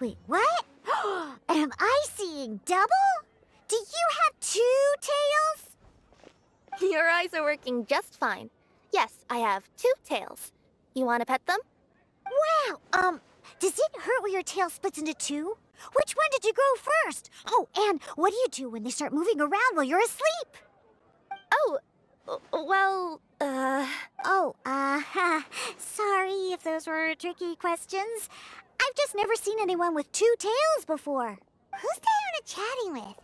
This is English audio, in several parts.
Wait, what? Am I seeing double? Do you have 2 tails? Your eyes are working just fine. Yes, I have 2 tails. You want to pet them? Wow, does it hurt when your tail splits into 2? Which one did you grow first? Oh, and what do you do when they start moving around while you're asleep? Oh, well, sorry if those were tricky questions. I've just never seen anyone with 2 tails before. Who's Diona chatting with?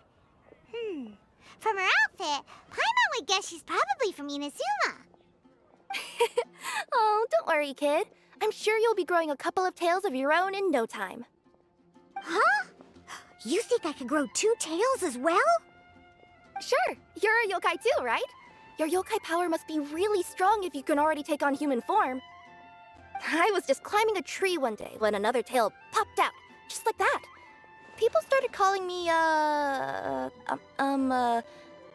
From her outfit, Paimon would guess she's probably from Inazuma. Oh, don't worry, kid. I'm sure you'll be growing a couple of tails of your own in no time. Huh? You think I could grow 2 tails as well? Sure, you're a yokai too, right? Your yokai power must be really strong if you can already take on human form. I was just climbing a tree one day when another tail popped out, just like that. People started calling me,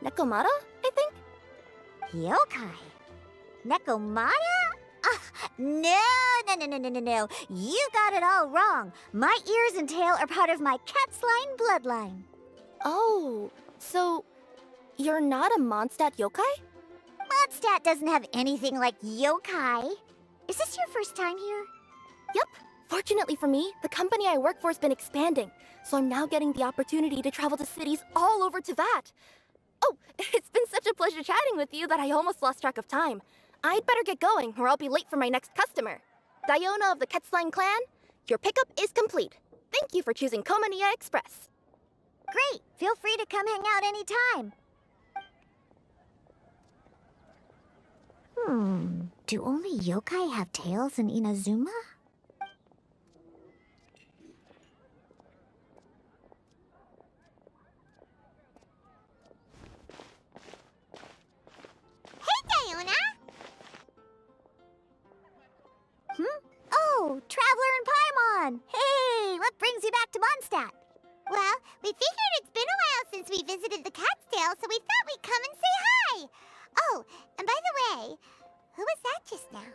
Nekomata, I think? Yokai? Nekomata? No. You got it all wrong. My ears and tail are part of my cat's line bloodline. Oh, so you're not a Mondstadt yokai? Mondstadt doesn't have anything like yokai. Is this your first time here? Yep. Fortunately for me, the company I work for has been expanding, so I'm now getting the opportunity to travel to cities all over Teyvat. Oh, it's been such a pleasure chatting with you that I almost lost track of time. I'd better get going, or I'll be late for my next customer. Diona of the Quetzline clan, your pickup is complete. Thank you for choosing Komaniya Express. Great! Feel free to come hang out anytime. Do only yokai have tails in Inazuma? Hey, Diona! Oh, Traveler and Paimon! Hey, what brings you back to Mondstadt? Well, we figured it's been a while since we visited the Cat's Tail, so we thought we'd come and say hi! Oh, and by the way, who was that just now?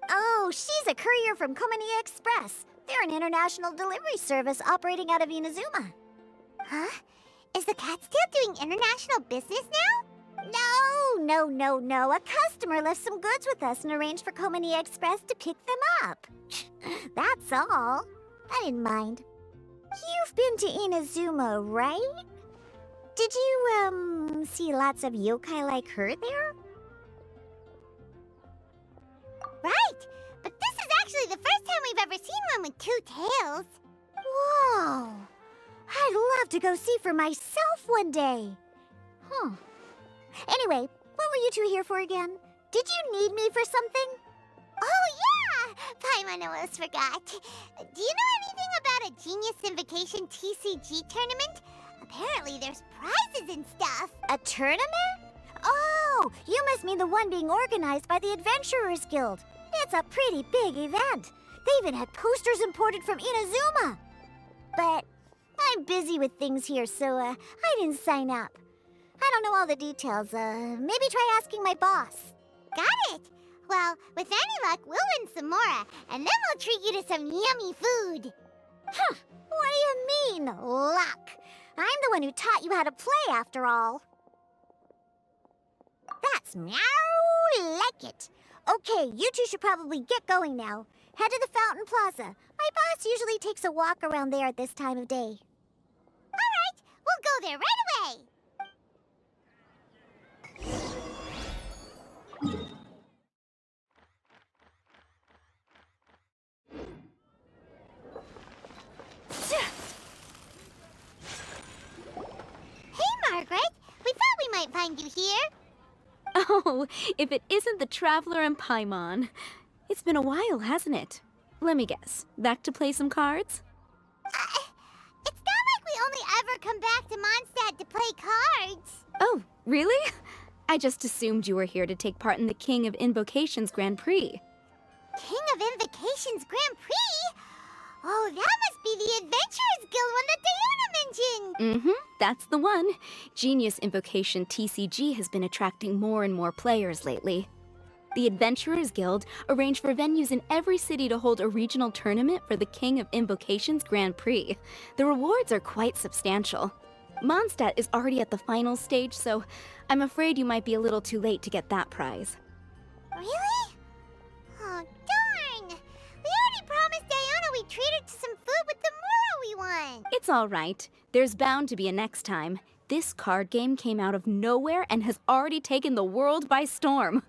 Oh, she's a courier from Komaniya Express. They're an international delivery service operating out of Inazuma. Huh? Is the Cat's Tail doing international business now? No. A customer left some goods with us and arranged for Komaniya Express to pick them up. That's all. I didn't mind. You've been to Inazuma, right? Did you, see lots of yokai like her there? Right! But this is actually the first time we've ever seen one with 2 tails. Whoa! I'd love to go see for myself one day. Anyway, what were you two here for again? Did you need me for something? Oh, yeah! Paimon almost forgot. Do you know anything about a Genius Invocation TCG tournament? Apparently there's prizes and stuff. A tournament? Oh, you must mean the one being organized by the Adventurers Guild. It's a pretty big event. They even had posters imported from Inazuma. But I'm busy with things here, so I didn't sign up. I don't know all the details. Maybe try asking my boss. Got it! Well, with any luck, we'll win some more, and then we'll treat you to some yummy food. Huh, what do you mean, luck? I'm the one who taught you how to play, after all. That's meow like it. Okay, you two should probably get going now. Head to the Fountain Plaza. My boss usually takes a walk around there at this time of day. All right, we'll go there right away. Hey, Margaret. We thought we might find you here. Oh, if it isn't the Traveler and Paimon. It's been a while, hasn't it? Let me guess. Back to play some cards? It's not like we only ever come back to Mondstadt to play cards. Oh, really? I just assumed you were here to take part in the King of Invocation's Grand Prix. King of Invocation's Grand Prix? Oh, that must be the Adventurers Guild one that Diona mentioned! That's the one. Genius Invocation TCG has been attracting more and more players lately. The Adventurers Guild arranged for venues in every city to hold a regional tournament for the King of Invocation's Grand Prix. The rewards are quite substantial. Mondstadt is already at the final stage, so I'm afraid you might be a little too late to get that prize. Really? Oh, darn! We already promised Diana we'd treat her to some food with the moral we want. It's all right. There's bound to be a next time. This card game came out of nowhere and has already taken the world by storm.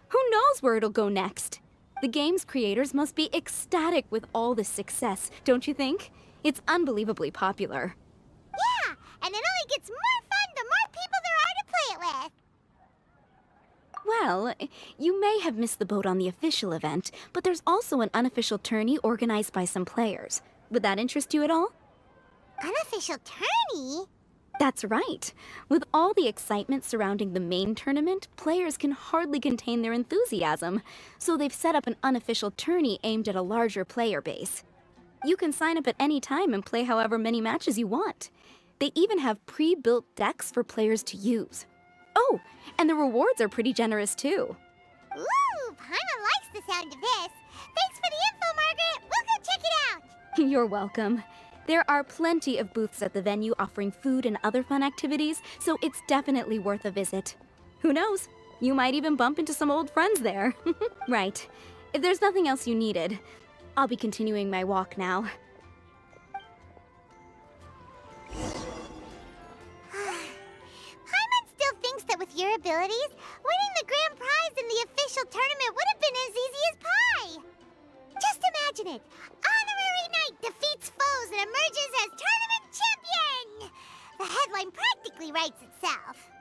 Who knows where it'll go next? The game's creators must be ecstatic with all this success, don't you think? It's unbelievably popular. Yeah, and it only gets more fun the more people there are to play it with. Well, you may have missed the boat on the official event, but there's also an unofficial tourney organized by some players. Would that interest you at all? Unofficial tourney? That's right. With all the excitement surrounding the main tournament, players can hardly contain their enthusiasm, so they've set up an unofficial tourney aimed at a larger player base. You can sign up at any time and play however many matches you want. They even have pre-built decks for players to use. Oh, and the rewards are pretty generous too. Ooh, Paimon likes the sound of this. Thanks for the info, Margaret. We'll go check it out. You're welcome. There are plenty of booths at the venue offering food and other fun activities, so it's definitely worth a visit. Who knows? You might even bump into some old friends there. Right. If there's nothing else you needed, I'll be continuing my walk now. Paimon still thinks that with your abilities, winning the grand prize in the official tournament would have been as easy as pie. Just imagine it. Honorary Knight defeats foes and emerges as tournament champion. The headline practically writes itself.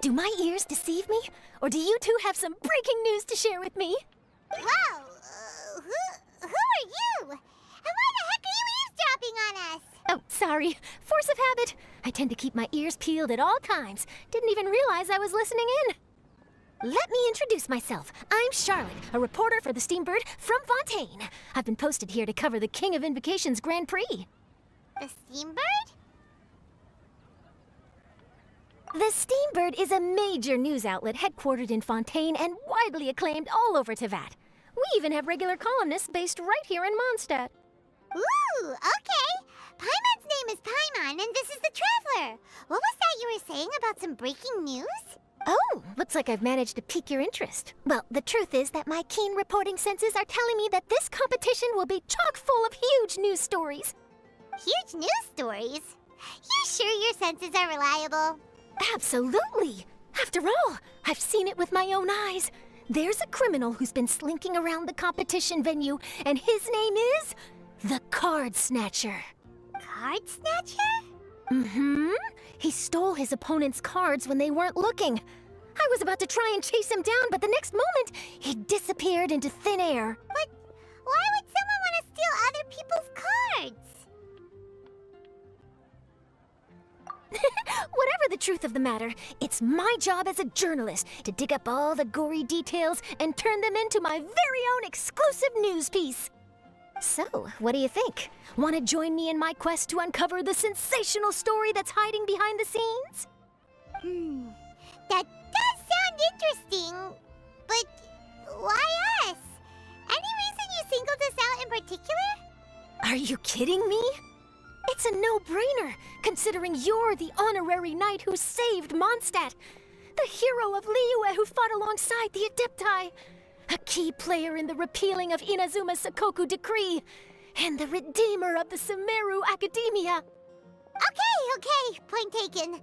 Do my ears deceive me? Or do you two have some breaking news to share with me? Whoa, who are you? And why the heck are you eavesdropping on us? Oh, sorry. Force of habit. I tend to keep my ears peeled at all times. Didn't even realize I was listening in. Let me introduce myself. I'm Charlotte, a reporter for the Steambird from Fontaine. I've been posted here to cover the King of Invocation's Grand Prix. The Steambird? The Steambird is a major news outlet headquartered in Fontaine and widely acclaimed all over Teyvat. We even have regular columnists based right here in Mondstadt. Ooh, okay. Paimon's name is Paimon, and this is the Traveler. What was that you were saying about some breaking news? Oh, looks like I've managed to pique your interest. Well, the truth is that my keen reporting senses are telling me that this competition will be chock full of huge news stories. Huge news stories? You sure your senses are reliable? Absolutely. After all, I've seen it with my own eyes. There's a criminal who's been slinking around the competition venue, and his name is the Card Snatcher. Card Snatcher? Mm-hmm. He stole his opponent's cards when they weren't looking. I was about to try and chase him down, but the next moment, he disappeared into thin air. But why would someone want to steal other people's cards? Whatever the truth of the matter, it's my job as a journalist to dig up all the gory details and turn them into my very own exclusive news piece. So, what do you think? Want to join me in my quest to uncover the sensational story that's hiding behind the scenes? That does sound interesting, but why us? Any reason you singled us out in particular? Are you kidding me? It's a no-brainer, considering you're the honorary knight who saved Mondstadt, the hero of Liyue who fought alongside the Adepti, a key player in the repealing of Inazuma's Sakoku decree, and the redeemer of the Sumeru Academia. Okay, point taken.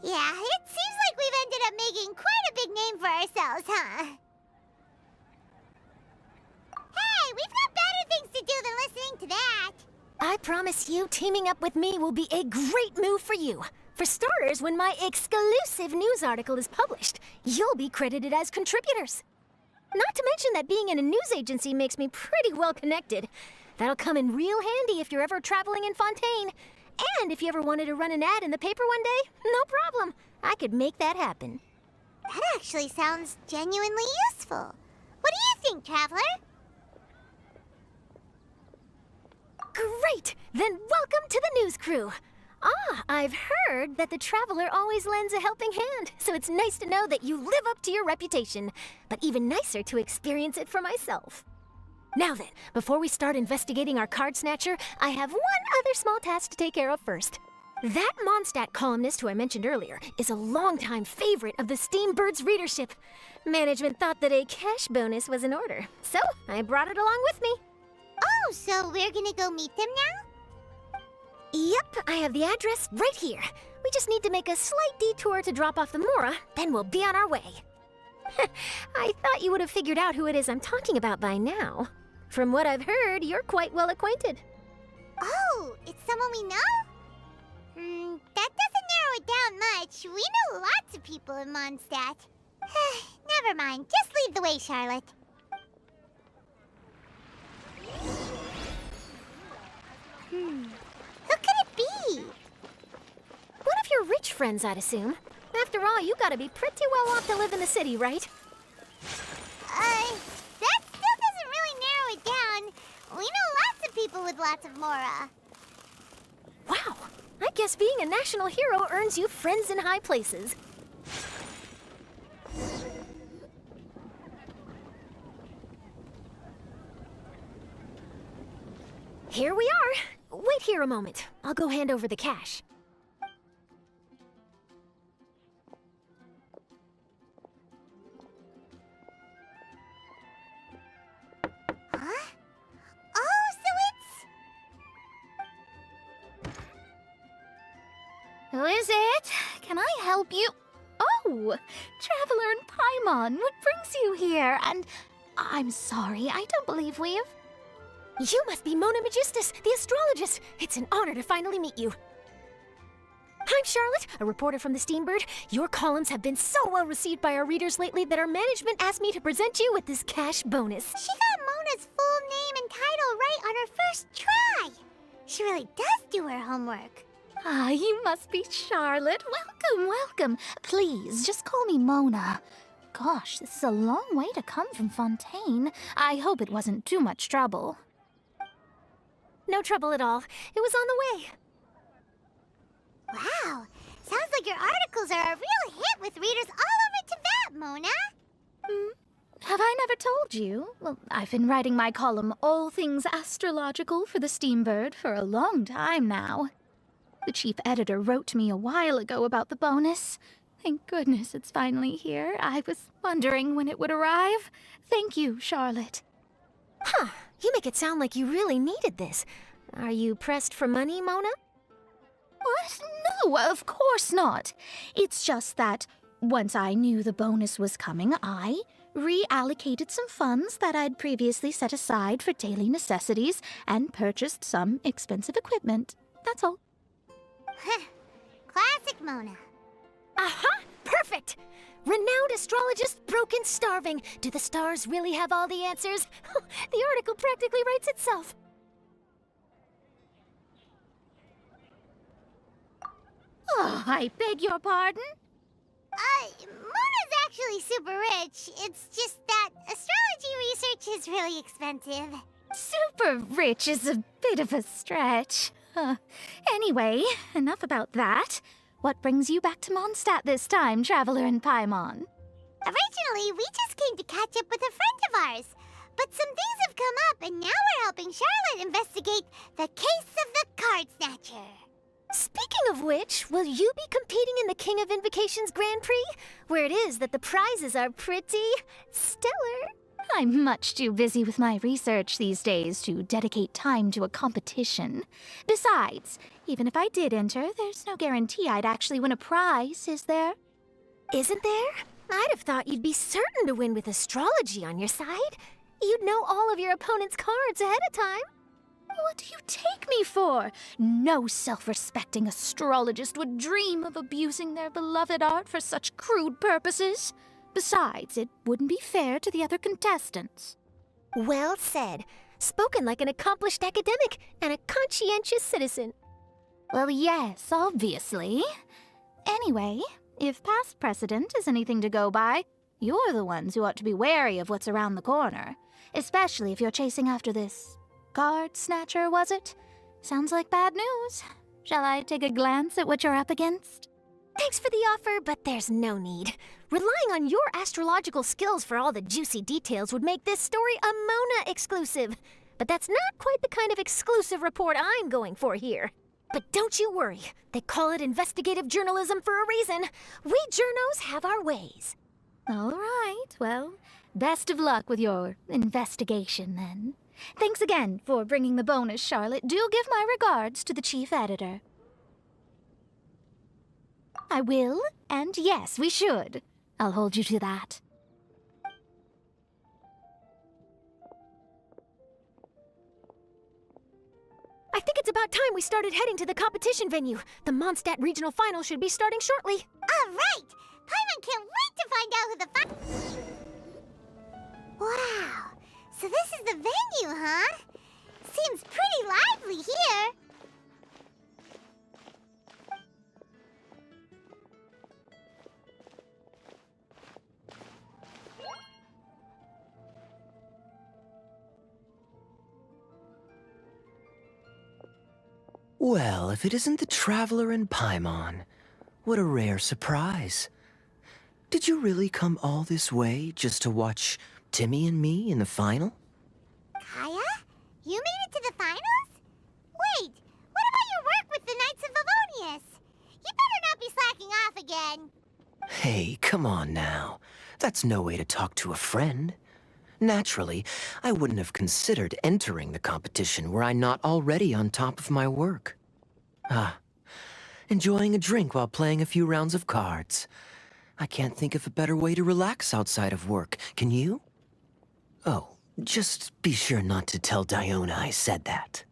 Yeah, it seems like we've ended up making quite a big name for ourselves, huh? Hey, we've got better things to do than listening to that. I promise you, teaming up with me will be a great move for you. For starters, when my exclusive news article is published, you'll be credited as contributors. Not to mention that being in a news agency makes me pretty well connected. That'll come in real handy if you're ever traveling in Fontaine. And if you ever wanted to run an ad in the paper one day, no problem. I could make that happen. That actually sounds genuinely useful. What do you think, Traveler? Great! Then welcome to the news crew. Ah, I've heard that the traveler always lends a helping hand, so it's nice to know that you live up to your reputation, but even nicer to experience it for myself. Now then, before we start investigating our card snatcher, I have one other small task to take care of first. That Mondstadt columnist who I mentioned earlier is a longtime favorite of the Steambird's readership. Management thought that a cash bonus was in order, so I brought it along with me. Oh, so we're gonna go meet them now? Yep, I have the address right here. We just need to make a slight detour to drop off the Mora, then we'll be on our way. I thought you would have figured out who it is I'm talking about by now. From what I've heard, you're quite well acquainted. Oh, it's someone we know? That doesn't narrow it down much. We know lots of people in Mondstadt. Never mind, just lead the way, Charlotte. Who could it be? One of your rich friends, I'd assume. After all, you gotta be pretty well off to live in the city, right? That still doesn't really narrow it down. We know lots of people with lots of Mora. Wow, I guess being a national hero earns you friends in high places. Here we are. Wait here a moment. I'll go hand over the cash. Huh? Oh, so it's... Who is it? Can I help you? Oh, Traveler and Paimon, what brings you here? And I'm sorry, I don't believe we've... You must be Mona Magistus, the astrologist. It's an honor to finally meet you. I'm Charlotte, a reporter from the Steambird. Your columns have been so well received by our readers lately that our management asked me to present you with this cash bonus. She got Mona's full name and title right on her first try. She really does do her homework. Ah, you must be Charlotte. Welcome, welcome. Please, just call me Mona. Gosh, this is a long way to come from Fontaine. I hope it wasn't too much trouble. No trouble at all. It was on the way. Wow, sounds like your articles are a real hit with readers all over Teyvat, Mona. Have I never told you? Well, I've been writing my column, All Things Astrological, for the Steambird for a long time now. The chief editor wrote me a while ago about the bonus. Thank goodness it's finally here. I was wondering when it would arrive. Thank you, Charlotte. Huh, you make it sound like you really needed this. Are you pressed for money, Mona? What? No, of course not. It's just that once I knew the bonus was coming, I reallocated some funds that I'd previously set aside for daily necessities and purchased some expensive equipment. That's all. Classic Mona. Aha! Perfect! Renowned astrologist, broken starving. Do the stars really have all the answers? The article practically writes itself. Oh, I beg your pardon? Mona's actually super rich. It's just that astrology research is really expensive. Super rich is a bit of a stretch. Anyway, enough about that. What brings you back to Mondstadt this time, Traveler and Paimon? Originally, we just came to catch up with a friend of ours. But some things have come up, and now we're helping Charlotte investigate the case of the Card Snatcher. Speaking of which, will you be competing in the King of Invocations Grand Prix? Where it is that the prizes are pretty stellar. I'm much too busy with my research these days to dedicate time to a competition. Besides, even if I did enter, there's no guarantee I'd actually win a prize, is there? Isn't there? I'd have thought you'd be certain to win with astrology on your side. You'd know all of your opponent's cards ahead of time. What do you take me for? No self-respecting astrologist would dream of abusing their beloved art for such crude purposes. Besides, it wouldn't be fair to the other contestants. Well said. Spoken like an accomplished academic and a conscientious citizen. Well, yes, obviously. Anyway, if past precedent is anything to go by, you're the ones who ought to be wary of what's around the corner. Especially if you're chasing after this card snatcher, was it? Sounds like bad news. Shall I take a glance at what you're up against? Thanks for the offer, but there's no need. Relying on your astrological skills for all the juicy details would make this story a Mona exclusive. But that's not quite the kind of exclusive report I'm going for here. But don't you worry. They call it investigative journalism for a reason. We journos have our ways. All right, well, best of luck with your investigation then. Thanks again for bringing the bonus, Charlotte. Do give my regards to the chief editor. I will, and yes, we should. I'll hold you to that. I think it's about time we started heading to the competition venue. The Mondstadt Regional Final should be starting shortly. All right! Paimon can't wait to find out who the Wow! So this is the venue, huh? Seems pretty lively here. Well, if it isn't the Traveler and Paimon, what a rare surprise. Did you really come all this way just to watch Timmie and me in the final? Kaeya? You made it to the finals? Wait, what about your work with the Knights of Favonius? You better not be slacking off again. Hey, come on now. That's no way to talk to a friend. Naturally, I wouldn't have considered entering the competition were I not already on top of my work. Enjoying a drink while playing a few rounds of cards. I can't think of a better way to relax outside of work, can you? Oh, just be sure not to tell Diona I said that.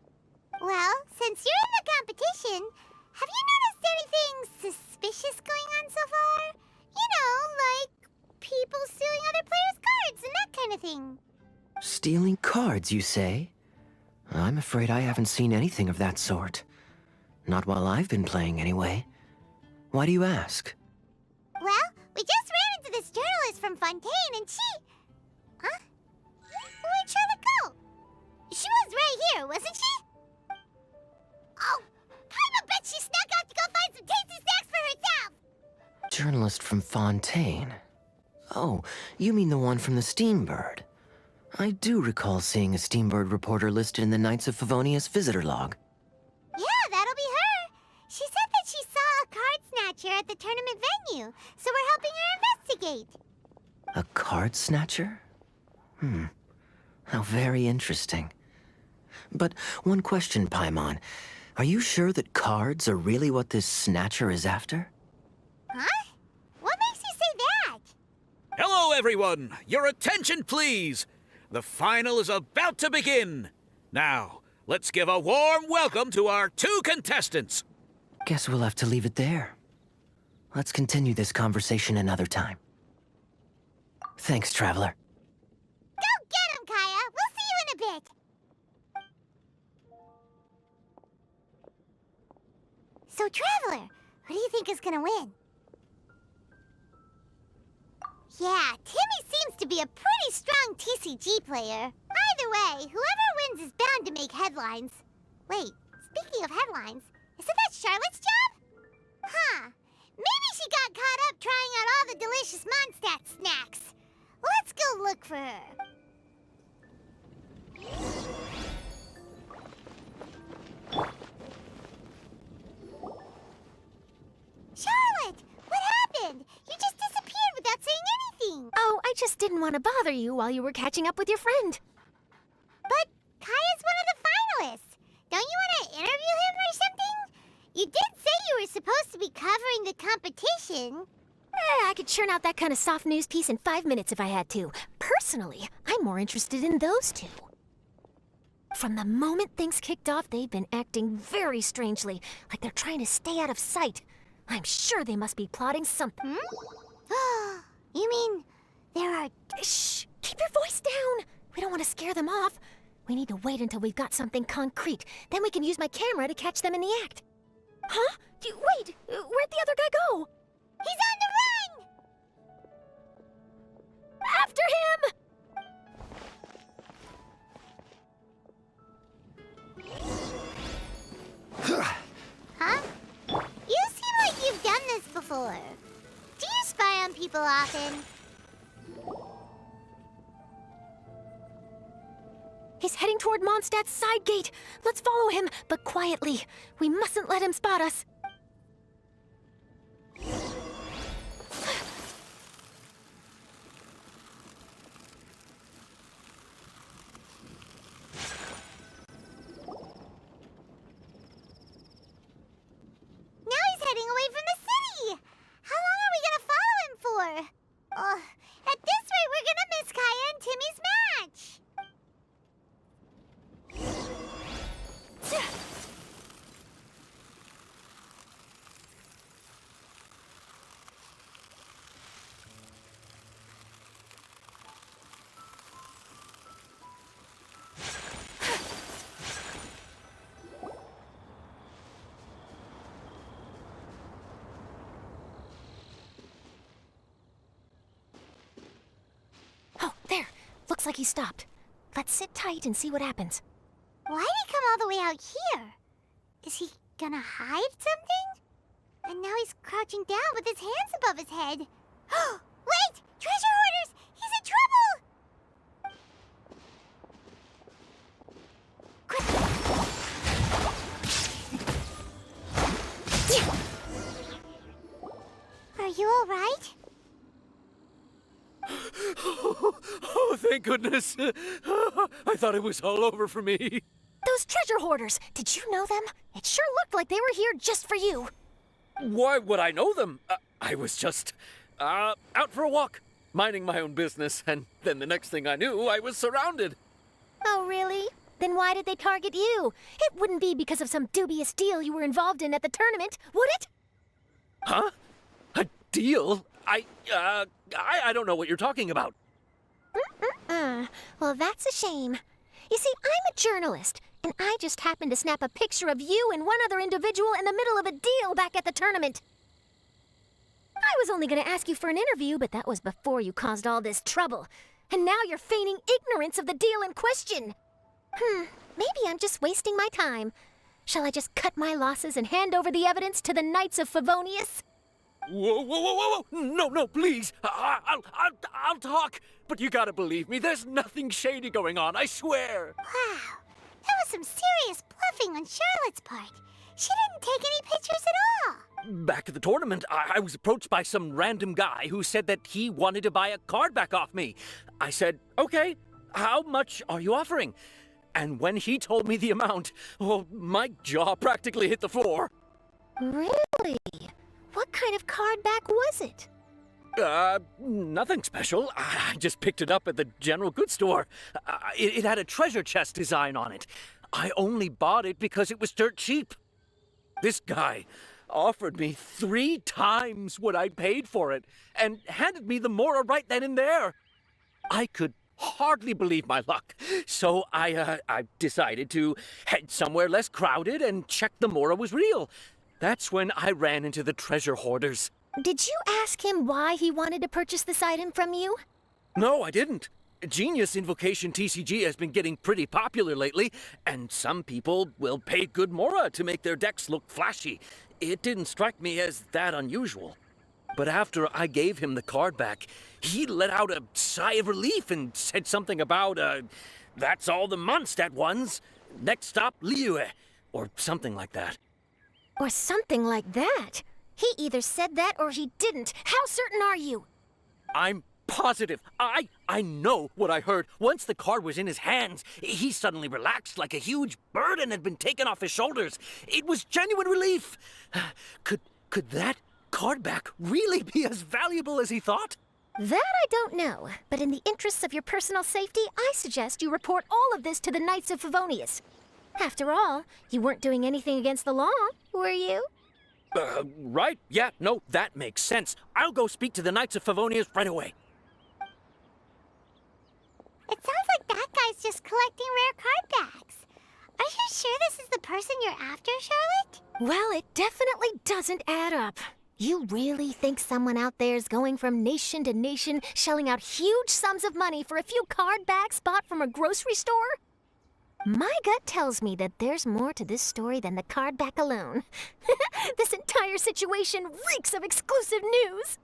Well, since you're in the competition, have you noticed anything suspicious going on so far? You know, like people stealing other players' cards and that kind of thing. Stealing cards, you say? I'm afraid I haven't seen anything of that sort. Not while I've been playing, anyway. Why do you ask? Well, we just ran into this journalist from Fontaine and she... Huh? Where'd Charlotte go? She was right here, wasn't she? Oh, I bet she snuck out to go find some tasty snacks for herself! Journalist from Fontaine. Oh, you mean the one from the Steambird. I do recall seeing a Steambird reporter listed in the Knights of Favonius visitor log. Yeah, that'll be her. She said that she saw a card snatcher at the tournament venue, so we're helping her investigate. A card snatcher? How very interesting. But one question, Paimon. Are you sure that cards are really what this snatcher is after? Huh? What makes you say that? Hello, everyone! Your attention, please! The final is about to begin! Now, let's give a warm welcome to our two contestants! Guess we'll have to leave it there. Let's continue this conversation another time. Thanks, Traveler. Go get him, Kaeya! We'll see you in a bit! So, Traveler, who do you think is gonna win? Yeah, Timmie seems to be a pretty strong TCG player. Either way, whoever wins is bound to make headlines. Wait, speaking of headlines, isn't that Charlotte's job? Huh. Maybe she got caught up trying out all the delicious Mondstadt snacks. Let's go look for her. Charlotte! What happened? You just disappeared without saying anything. Oh, I just didn't want to bother you while you were catching up with your friend. But Kaeya's one of the finalists. Don't you want to interview him or something? You did say you were supposed to be covering the competition. I could churn out that kind of soft news piece in 5 minutes if I had to. Personally, I'm more interested in those two. From the moment things kicked off, they've been acting very strangely, like they're trying to stay out of sight. I'm sure they must be plotting something. You mean there are... Shh! Keep your voice down! We don't want to scare them off. We need to wait until we've got something concrete. Then we can use my camera to catch them in the act. Huh? Wait! Where'd the other guy go? He's on the run! After him! Huh? for? Do you spy on people often? He's heading toward Mondstadt's side gate. Let's follow him, but quietly. We mustn't let him spot us. Now he's heading away from the city! How long are we gonna follow him for? At this rate, we're gonna miss Kaeya and Timmie's match! Oh, there. Looks like he stopped. Let's sit tight and see what happens. Why'd he come all the way out here? Is he gonna hide something? And now he's crouching down with his hands above his head. Wait! Treasure hoarders! He's in trouble! Quick! Are you alright? Oh, thank goodness. I thought it was all over for me. Those treasure hoarders, did you know them? It sure looked like they were here just for you. Why would I know them? I was just out for a walk, minding my own business, and then the next thing I knew, I was surrounded. Oh, really? Then why did they target you? It wouldn't be because of some dubious deal you were involved in at the tournament, would it? Huh? A deal? I don't know what you're talking about. Well, that's a shame. You see, I'm a journalist, and I just happened to snap a picture of you and one other individual in the middle of a deal back at the tournament. I was only going to ask you for an interview, but that was before you caused all this trouble. And now you're feigning ignorance of the deal in question. Maybe I'm just wasting my time. Shall I just cut my losses and hand over the evidence to the Knights of Favonius? Whoa. No, please. I'll talk. But you gotta believe me, there's nothing shady going on, I swear. Wow, that was some serious bluffing on Charlotte's part. She didn't take any pictures at all. Back at the tournament, I was approached by some random guy who said that he wanted to buy a card back off me. I said, okay, how much are you offering? And when he told me the amount, oh, my jaw practically hit the floor. Really? What kind of card back was it? Nothing special. I just picked it up at the general goods store. It had a treasure chest design on it. I only bought it because it was dirt cheap. This guy offered me 3 times what I paid for it and handed me the Mora right then and there. I could hardly believe my luck, so I decided to head somewhere less crowded and check the Mora was real. That's when I ran into the treasure hoarders. Did you ask him why he wanted to purchase this item from you? No, I didn't. Genius Invocation TCG has been getting pretty popular lately, and some people will pay good mora to make their decks look flashy. It didn't strike me as that unusual. But after I gave him the card back, he let out a sigh of relief and said something about, that's all the Mondstadt ones. Next stop, Liyue, or something like that. Or something like that? He either said that or he didn't. How certain are you? I'm positive. I know what I heard. Once the card was in his hands, he suddenly relaxed like a huge burden had been taken off his shoulders. It was genuine relief. Could that card back really be as valuable as he thought? That I don't know, but in the interests of your personal safety, I suggest you report all of this to the Knights of Favonius. After all, you weren't doing anything against the law, were you? Right. Yeah, no, that makes sense. I'll go speak to the Knights of Favonius right away. It sounds like that guy's just collecting rare card backs. Are you sure this is the person you're after, Charlotte? Well, it definitely doesn't add up. You really think someone out there's going from nation to nation, shelling out huge sums of money for a few card backs bought from a grocery store? My gut tells me that there's more to this story than the card back alone. This entire situation reeks of exclusive news!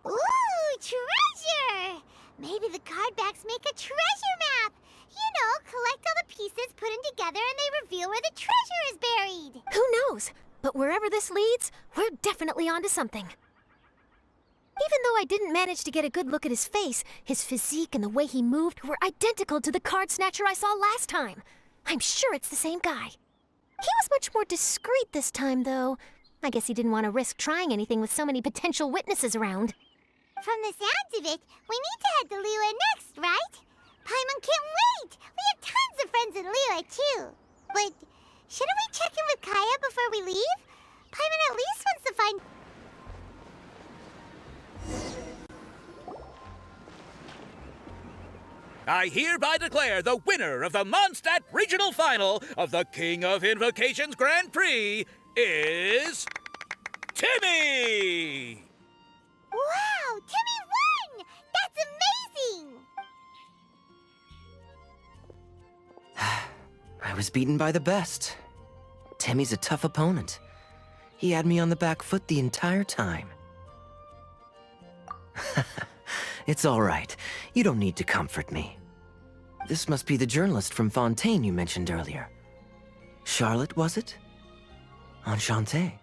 Ooh, treasure! Maybe the cardbacks make a treasure map! You know, collect all the pieces, put them together, and they reveal where the treasure is buried! Who knows? But wherever this leads, we're definitely onto something. Even though I didn't manage to get a good look at his face, his physique and the way he moved were identical to the card snatcher I saw last time. I'm sure it's the same guy. He was much more discreet this time, though. I guess he didn't want to risk trying anything with so many potential witnesses around. From the sounds of it, we need to head to Liyue next, right? Paimon can't wait! We have tons of friends in Liyue, too. But shouldn't we check in with Kaeya before we leave? Paimon at least wants to find... I hereby declare the winner of the Mondstadt Regional Final of the King of Invocations Grand Prix is... Timmie! Wow! Timmie won! That's amazing! I was beaten by the best. Timmie's a tough opponent. He had me on the back foot the entire time. It's all right. You don't need to comfort me. This must be the journalist from Fontaine you mentioned earlier. Charlotte, was it? Enchanté.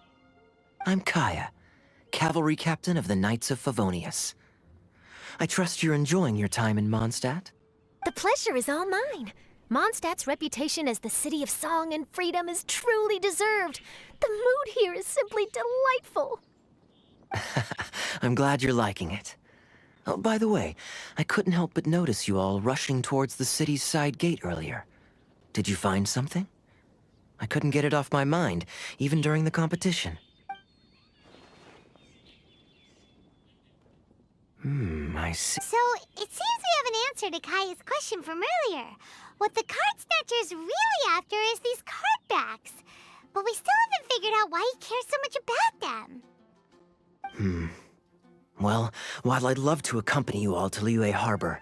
I'm Kaeya, cavalry captain of the Knights of Favonius. I trust you're enjoying your time in Mondstadt? The pleasure is all mine. Mondstadt's reputation as the city of song and freedom is truly deserved. The mood here is simply delightful. I'm glad you're liking it. Oh, by the way, I couldn't help but notice you all rushing towards the city's side gate earlier. Did you find something? I couldn't get it off my mind, even during the competition. I see. So, it seems we have an answer to Kaeya's question from earlier. What the card snatcher's really after is these card backs. But we still haven't figured out why he cares so much about them. Well, while I'd love to accompany you all to Liyue Harbor,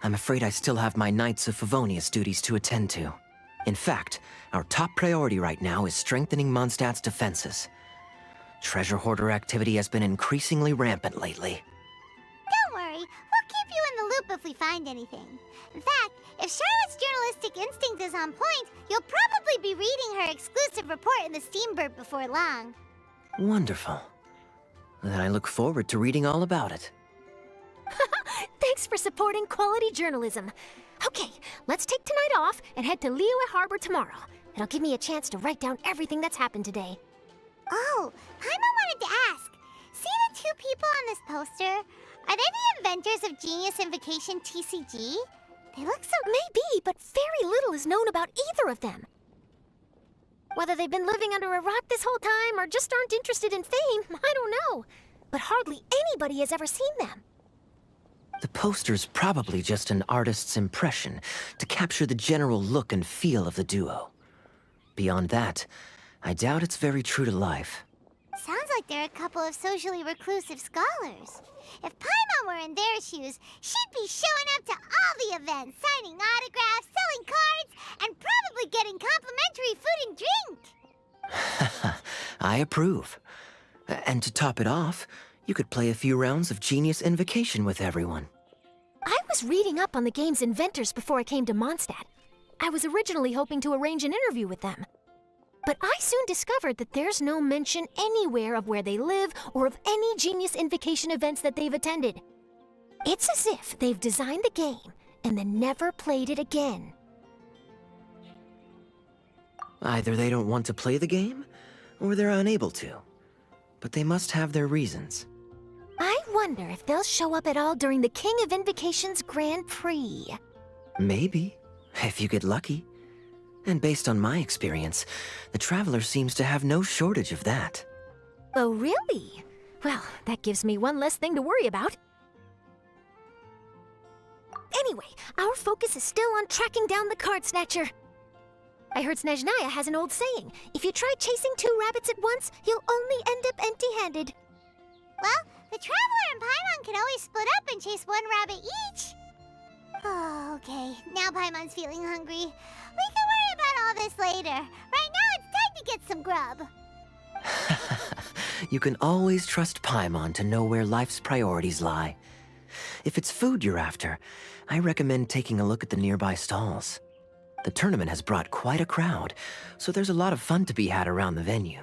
I'm afraid I still have my Knights of Favonius duties to attend to. In fact, our top priority right now is strengthening Mondstadt's defenses. Treasure hoarder activity has been increasingly rampant lately. Don't worry, we'll keep you in the loop if we find anything. In fact, if Charlotte's journalistic instinct is on point, you'll probably be reading her exclusive report in the Steambird before long. Wonderful. Then I look forward to reading all about it. Thanks for supporting quality journalism. Okay, let's take tonight off and head to Liyue Harbor tomorrow. It'll give me a chance to write down everything that's happened today. Oh, Paimon wanted to ask. See the two people on this poster? Are they the inventors of Genius Invocation TCG? They look so... Maybe, but very little is known about either of them. Whether they've been living under a rock this whole time or just aren't interested in fame, I don't know. But hardly anybody has ever seen them. The poster's probably just an artist's impression to capture the general look and feel of the duo. Beyond that, I doubt it's very true to life. Sounds like they're a couple of socially reclusive scholars. If Paimon were in their shoes, she'd be showing up to all the events, signing autographs, selling cards, and probably getting complimentary food and drink. I approve. And to top it off, you could play a few rounds of Genius Invocation with everyone. I was reading up on the game's inventors before I came to Mondstadt. I was originally hoping to arrange an interview with them. But I soon discovered that there's no mention anywhere of where they live or of any Genius Invocation events that they've attended. It's as if they've designed the game and then never played it again. Either they don't want to play the game, or they're unable to. But they must have their reasons. I wonder if they'll show up at all during the King of Invocation's Grand Prix. Maybe, if you get lucky. And based on my experience, the Traveler seems to have no shortage of that. Oh, really? Well, that gives me one less thing to worry about. Anyway, our focus is still on tracking down the card snatcher. I heard Snezhnaya has an old saying, if you try chasing two rabbits at once, you'll only end up empty-handed. Well, the Traveler and Paimon could always split up and chase one rabbit each. Oh, okay. Now Paimon's feeling hungry. We can worry about all this later. Right now, it's time to get some grub. You can always trust Paimon to know where life's priorities lie. If it's food you're after, I recommend taking a look at the nearby stalls. The tournament has brought quite a crowd, so there's a lot of fun to be had around the venue.